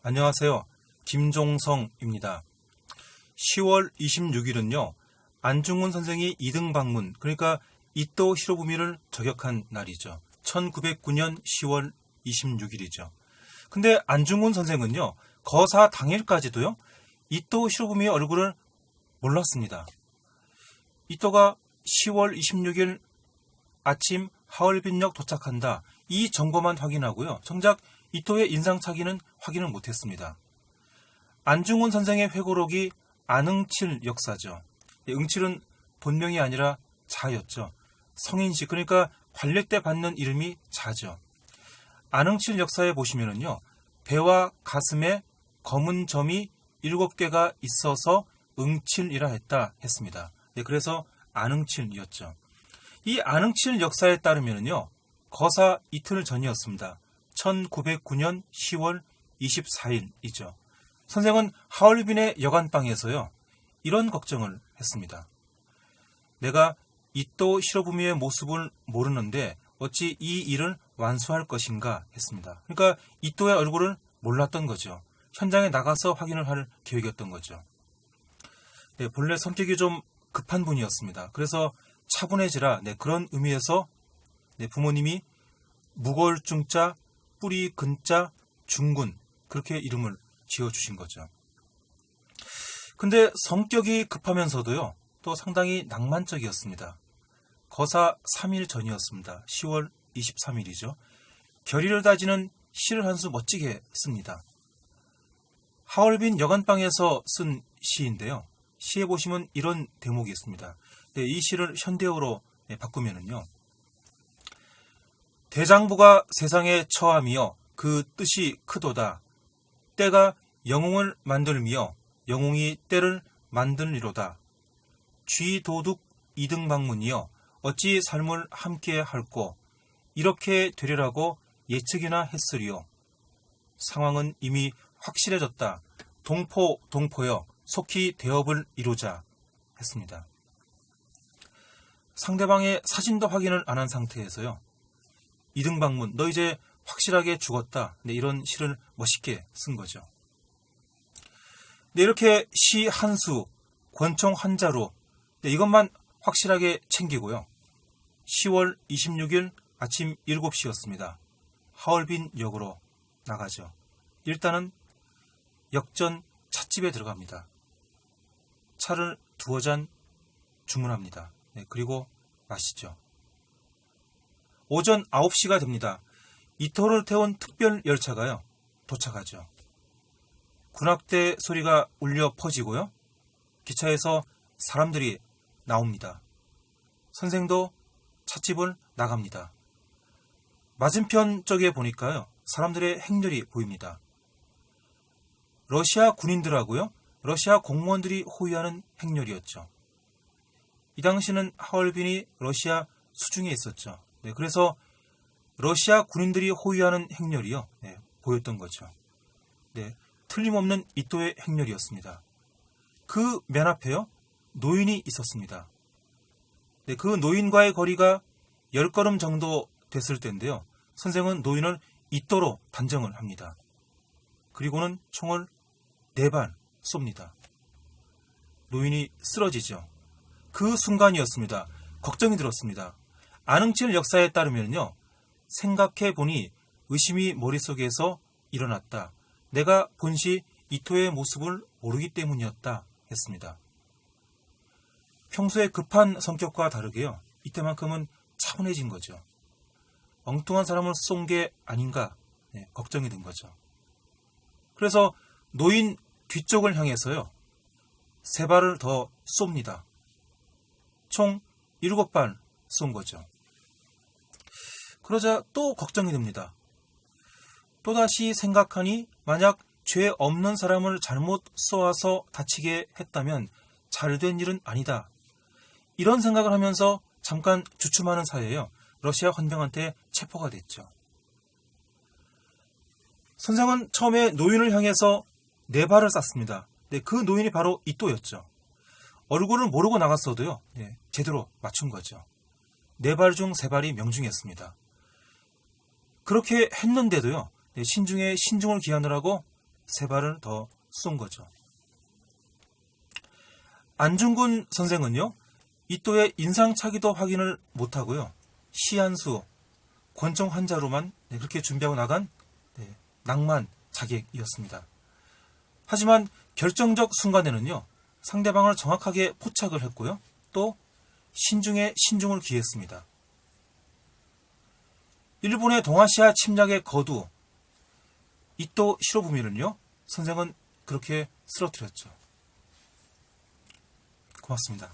안녕하세요. 김종성입니다. 10월 26일은요. 안중근 선생이 이등 방문, 그러니까 이토 히로부미를 저격한 날이죠. 1909년 10월 26일이죠. 근데 안중근 선생은요. 거사 당일까지도요. 이토 히로부미의 얼굴을 몰랐습니다. 이토가 10월 26일 아침 하얼빈역 도착한다. 이 정보만 확인하고요. 정작 이토의 인상착의는 확인을 못했습니다. 안중근 선생의 회고록이 안응칠 역사죠. 응칠은 본명이 아니라 자였죠. 성인식, 그러니까 관례 때 받는 이름이 자죠. 안응칠 역사에 보시면은요. 배와 가슴에 검은 점이 7개가 있어서 응칠이라 했습니다. 그래서 안응칠이었죠. 이 안응칠 역사에 따르면은요. 거사 이틀 전이었습니다. 1909년 10월 24일이죠. 선생은 하얼빈의 여관방에서요. 이런 걱정을 했습니다. 내가 이토 히로부미의 모습을 모르는데 어찌 이 일을 완수할 것인가 했습니다. 그러니까 이토의 얼굴을 몰랐던 거죠. 현장에 나가서 확인을 할 계획이었던 거죠. 본래 성격이 좀 급한 분이었습니다. 그래서 차분해지라 그런 의미에서 부모님이 무골중자 뿌리 근자 중군 그렇게 이름을 지어주신 거죠. 근데 성격이 급하면서도요. 또 상당히 낭만적이었습니다. 거사 3일 전이었습니다. 10월 23일이죠. 결의를 다지는 시를 한 수 멋지게 씁니다. 하얼빈 여관방에서 쓴 시인데요. 시에 보시면 이런 대목이 있습니다. 이 시를 현대어로 바꾸면은요. 대장부가 세상에 처함이여 그 뜻이 크도다. 때가 영웅을 만들미여 영웅이 때를 만들리로다. 쥐도둑 이등방문이여 어찌 삶을 함께 할꼬 이렇게 되리라고 예측이나 했으리요. 상황은 이미 확실해졌다. 동포여 속히 대업을 이루자 했습니다. 상대방의 사진도 확인을 안 한 상태에서요. 이등방문 너 이제 확실하게 죽었다. 이런 시를 멋있게 쓴 거죠. 이렇게 시 한 수, 권총 한 자루 이것만 확실하게 챙기고요. 10월 26일 아침 7시였습니다. 하얼빈 역으로 나가죠. 일단은 역전 찻집에 들어갑니다. 차를 2잔 주문합니다. 그리고 마시죠. 오전 9시가 됩니다. 이토를 태운 특별 열차가요. 도착하죠. 군악대 소리가 울려 퍼지고요. 기차에서 사람들이 나옵니다. 선생도 찻집을 나갑니다. 맞은편 쪽에 보니까요. 사람들의 행렬이 보입니다. 러시아 군인들하고요. 러시아 공무원들이 호위하는 행렬이었죠. 이 당시는 하얼빈이 러시아 수중에 있었죠. 그래서 러시아 군인들이 호위하는 행렬이요. 보였던 거죠. 틀림없는 이토의 행렬이었습니다. 그 맨 앞에요. 노인이 있었습니다. 그 노인과의 거리가 10걸음 정도 됐을 때인데요. 선생은 노인을 이토로 단정을 합니다. 그리고는 총을 4발 쏩니다. 노인이 쓰러지죠. 그 순간이었습니다. 걱정이 들었습니다. 안응칠 역사에 따르면요. 생각해보니 의심이 머릿속에서 일어났다. 내가 본시 이토의 모습을 모르기 때문이었다 했습니다. 평소에 급한 성격과 다르게요. 이때만큼은 차분해진 거죠. 엉뚱한 사람을 쏜 게 아닌가 걱정이 든 거죠. 그래서 노인 뒤쪽을 향해서요. 3발을 더 쏩니다. 총 7발 쏜 거죠. 그러자 또 걱정이 됩니다. 또다시 생각하니 만약 죄 없는 사람을 잘못 쏘아서 다치게 했다면 잘된 일은 아니다. 이런 생각을 하면서 잠깐 주춤하는 사이에요. 러시아 헌병한테 체포가 됐죠. 선생은 처음에 노인을 향해서 4발을 쐈습니다. 그 노인이 바로 이토였죠. 얼굴을 모르고 나갔어도요. 제대로 맞춘 거죠. 4발 중 3발이 명중했습니다. 그렇게 했는데도요. 신중에 신중을 기하느라고 3발을 더 쏜 거죠. 안중근 선생은요, 이또의 인상착의도 확인을 못하고요, 시한수, 권총 환자로만 그렇게 준비하고 나간 낭만 자객이었습니다. 하지만 결정적 순간에는요, 상대방을 정확하게 포착을 했고요, 또 신중에 신중을 기했습니다. 일본의 동아시아 침략의 거두 이또 시로부미는요, 선생은 그렇게 쓰러뜨렸죠. 고맙습니다.